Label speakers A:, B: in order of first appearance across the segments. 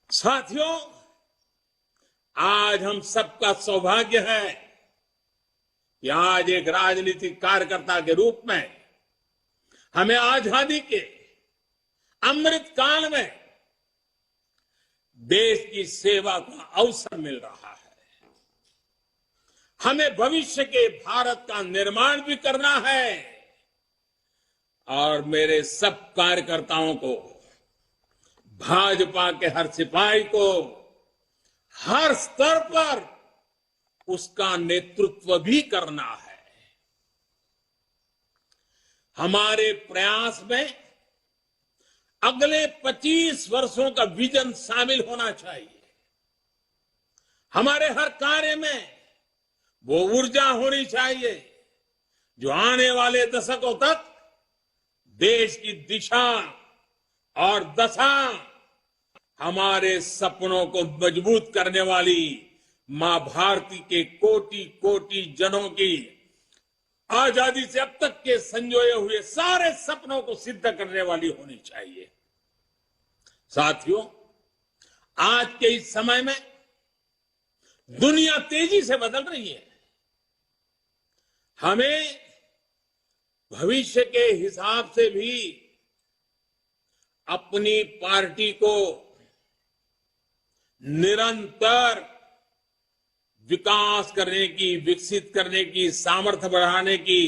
A: साथियों, आज हम सबका सौभाग्य है कि आज एक राजनीतिक कार्यकर्ता के रूप में हमें आजादी के अमृत काल में देश की सेवा का अवसर मिल रहा है। हमें भविष्य के भारत का निर्माण भी करना है और मेरे सब कार्यकर्ताओं को, भाजपा के हर सिपाही को हर स्तर पर उसका नेतृत्व भी करना है। हमारे प्रयास में अगले 25 वर्षों का विजन शामिल होना चाहिए। हमारे हर कार्य में वो ऊर्जा होनी चाहिए जो आने वाले दशकों तक देश की दिशा और दशा, हमारे सपनों को मजबूत करने वाली मां भारती के कोटि कोटि जनों की आजादी से अब तक के संजोए हुए सारे सपनों को सिद्ध करने वाली होनी चाहिए। साथियों, आज के इस समय में दुनिया तेजी से बदल रही है। हमें भविष्य के हिसाब से भी अपनी पार्टी को निरंतर विकास करने की, विकसित करने की, सामर्थ्य बढ़ाने की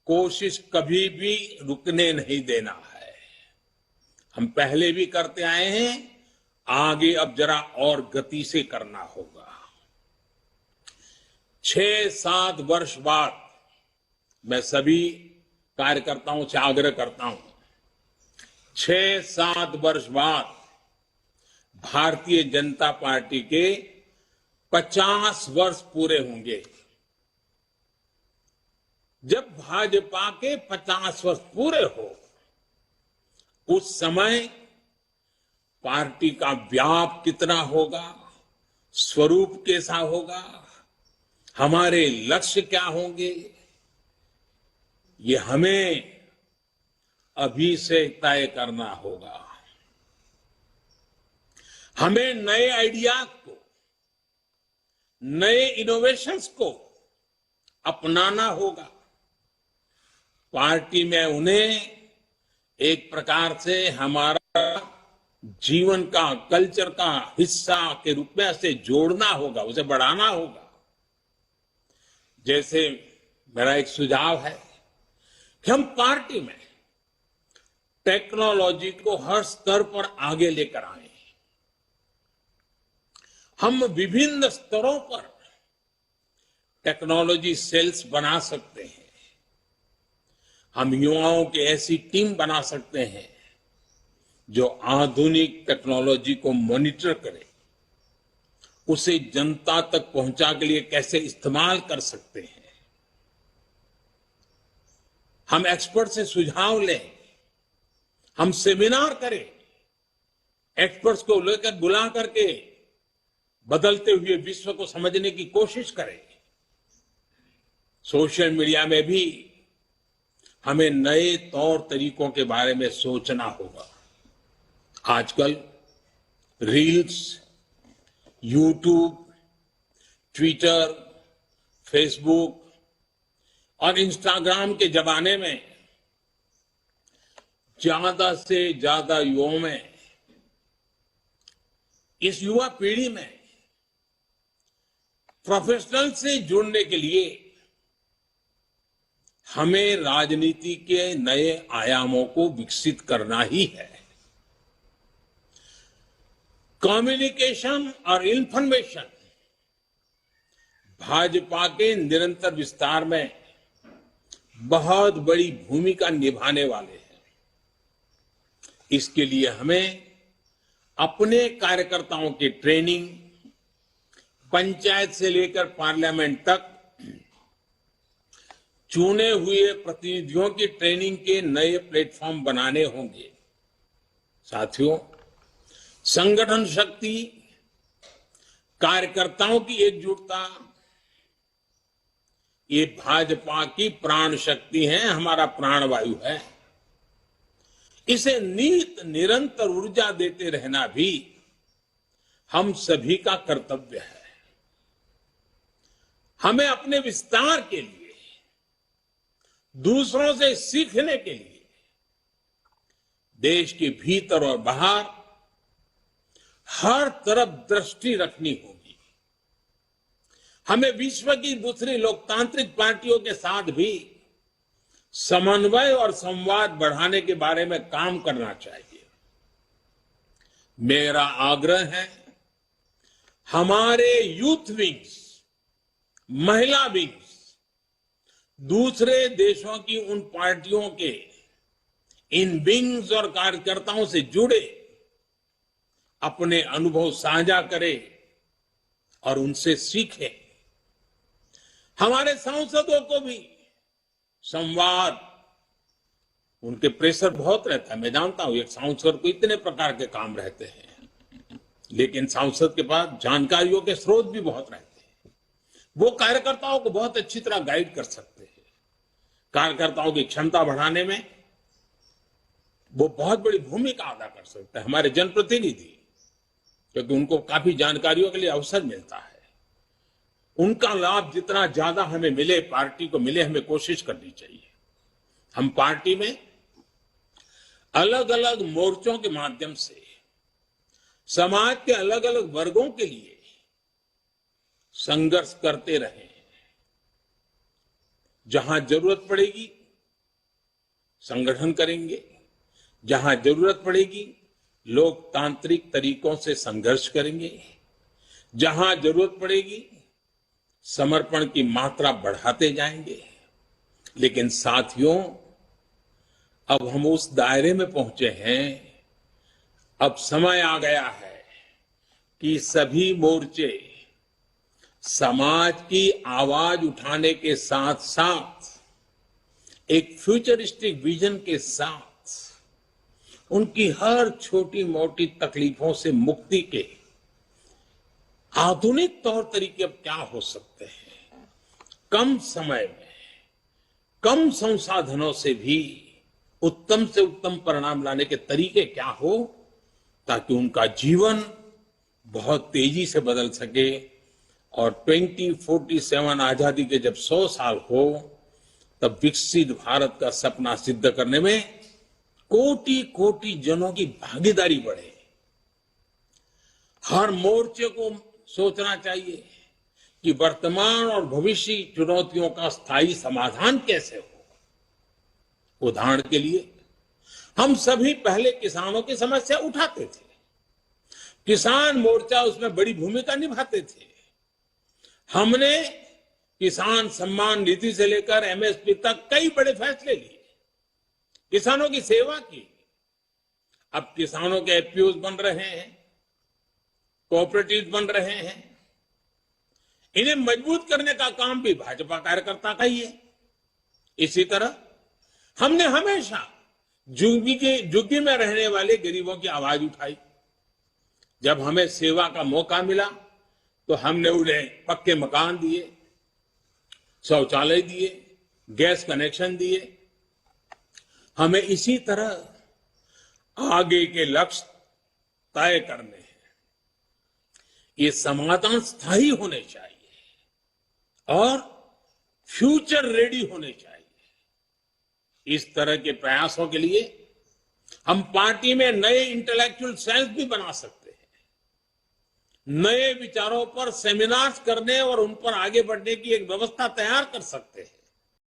A: कोशिश कभी भी रुकने नहीं देना है। हम पहले भी करते आए हैं, आगे अब जरा और गति से करना होगा। 6-7 वर्ष बाद मैं सभी कार्यकर्ताओं से आग्रह करता हूं, 6-7 वर्ष बाद भारतीय जनता पार्टी के 50 वर्ष पूरे होंगे। जब भाजपा के 50 वर्ष पूरे हो, उस समय पार्टी का व्याप कितना होगा, स्वरूप कैसा होगा, हमारे लक्ष्य क्या होंगे, ये हमें अभी से तय करना होगा। हमें नए आइडियाज को, नए इनोवेशंस को अपनाना होगा। पार्टी में उन्हें एक प्रकार से हमारा जीवन का, कल्चर का हिस्सा के रूप में ऐसे जोड़ना होगा, उसे बढ़ाना होगा। जैसे मेरा एक सुझाव है कि हम पार्टी में टेक्नोलॉजी को हर स्तर पर आगे लेकर आए। हम विभिन्न स्तरों पर टेक्नोलॉजी सेल्स बना सकते हैं। हम युवाओं की ऐसी टीम बना सकते हैं जो आधुनिक टेक्नोलॉजी को मॉनिटर करे, उसे जनता तक पहुंचा के लिए कैसे इस्तेमाल कर सकते हैं। हम एक्सपर्ट से सुझाव लें, हम सेमिनार करें, एक्सपर्ट्स को लेकर बुला करके बदलते हुए विश्व को समझने की कोशिश करें। सोशल मीडिया में भी हमें नए तौर तरीकों के बारे में सोचना होगा। आजकल रील्स, यूट्यूब, ट्विटर, फेसबुक और इंस्टाग्राम के जमाने में ज्यादा से ज्यादा युवाओं में, इस युवा पीढ़ी में प्रोफेशनल से जुड़ने के लिए हमें राजनीति के नए आयामों को विकसित करना ही है। कम्युनिकेशन और इंफॉर्मेशन भाजपा के निरंतर विस्तार में बहुत बड़ी भूमिका निभाने वाले हैं। इसके लिए हमें अपने कार्यकर्ताओं की ट्रेनिंग, पंचायत से लेकर पार्लियामेंट तक चुने हुए प्रतिनिधियों की ट्रेनिंग के नए प्लेटफॉर्म बनाने होंगे। साथियों, संगठन शक्ति, कार्यकर्ताओं की एकजुटता, ये भाजपा की प्राण शक्ति है, हमारा प्राणवायु है। इसे नित निरंतर ऊर्जा देते रहना भी हम सभी का कर्तव्य है। हमें अपने विस्तार के लिए, दूसरों से सीखने के लिए देश के भीतर और बाहर हर तरफ दृष्टि रखनी होगी। हमें विश्व की दूसरी लोकतांत्रिक पार्टियों के साथ भी समन्वय और संवाद बढ़ाने के बारे में काम करना चाहिए। मेरा आग्रह है, हमारे यूथ विंग्स, महिला विंग्स दूसरे देशों की उन पार्टियों के इन विंग्स और कार्यकर्ताओं से जुड़े, अपने अनुभव साझा करें और उनसे सीखें। हमारे सांसदों को भी संवाद, उनके प्रेशर बहुत रहता है, मैं जानता हूं। एक सांसद को इतने प्रकार के काम रहते हैं, लेकिन सांसद के पास जानकारियों के स्रोत भी बहुत रहते हैं। वो कार्यकर्ताओं को बहुत अच्छी तरह गाइड कर सकते हैं। कार्यकर्ताओं की क्षमता बढ़ाने में वो बहुत बड़ी भूमिका अदा कर सकते हैं, हमारे जनप्रतिनिधि, क्योंकि उनको काफी जानकारियों के लिए अवसर मिलता है। उनका लाभ जितना ज्यादा हमें मिले, पार्टी को मिले, हमें कोशिश करनी चाहिए। हम पार्टी में अलग अलग मोर्चों के माध्यम से समाज के अलग अलग वर्गों के लिए संघर्ष करते रहे। जहां जरूरत पड़ेगी संगठन करेंगे, जहां जरूरत पड़ेगी लोकतांत्रिक तरीकों से संघर्ष करेंगे, जहां जरूरत पड़ेगी समर्पण की मात्रा बढ़ाते जाएंगे। लेकिन साथियों, अब हम उस दायरे में पहुंचे हैं, अब समय आ गया है कि सभी मोर्चे समाज की आवाज उठाने के साथ साथ एक फ्यूचरिस्टिक विजन के साथ उनकी हर छोटी मोटी तकलीफों से मुक्ति के आधुनिक तौर तरीके अब क्या हो सकते हैं, कम समय में, कम संसाधनों से भी उत्तम से उत्तम परिणाम लाने के तरीके क्या हो, ताकि उनका जीवन बहुत तेजी से बदल सके और 2047 आजादी के जब 100 साल हो, तब विकसित भारत का सपना सिद्ध करने में कोटि कोटि जनों की भागीदारी बढ़े। हर मोर्चे को सोचना चाहिए कि वर्तमान और भविष्य की चुनौतियों का स्थायी समाधान कैसे हो। उदाहरण के लिए, हम सभी पहले किसानों की समस्या उठाते थे, किसान मोर्चा उसमें बड़ी भूमिका निभाते थे। हमने किसान सम्मान निधि से लेकर एमएसपी तक कई बड़े फैसले लिए, किसानों की सेवा की। अब किसानों के एफपीओज बन रहे हैं, कोऑपरेटिव बन रहे हैं। इन्हें मजबूत करने का काम भी भाजपा कार्यकर्ता का ही है। इसी तरह हमने हमेशा झुग्गी में रहने वाले गरीबों की आवाज उठाई। जब हमें सेवा का मौका मिला तो हमने उन्हें पक्के मकान दिए, शौचालय दिए, गैस कनेक्शन दिए। हमें इसी तरह आगे के लक्ष्य तय करने हैं। ये समाधान स्थायी होने चाहिए और फ्यूचर रेडी होने चाहिए। इस तरह के प्रयासों के लिए हम पार्टी में नए इंटेलेक्चुअल सेल्स भी बना सकते हैं, नए विचारों पर सेमिनार्स करने और उन पर आगे बढ़ने की एक व्यवस्था तैयार कर सकते हैं।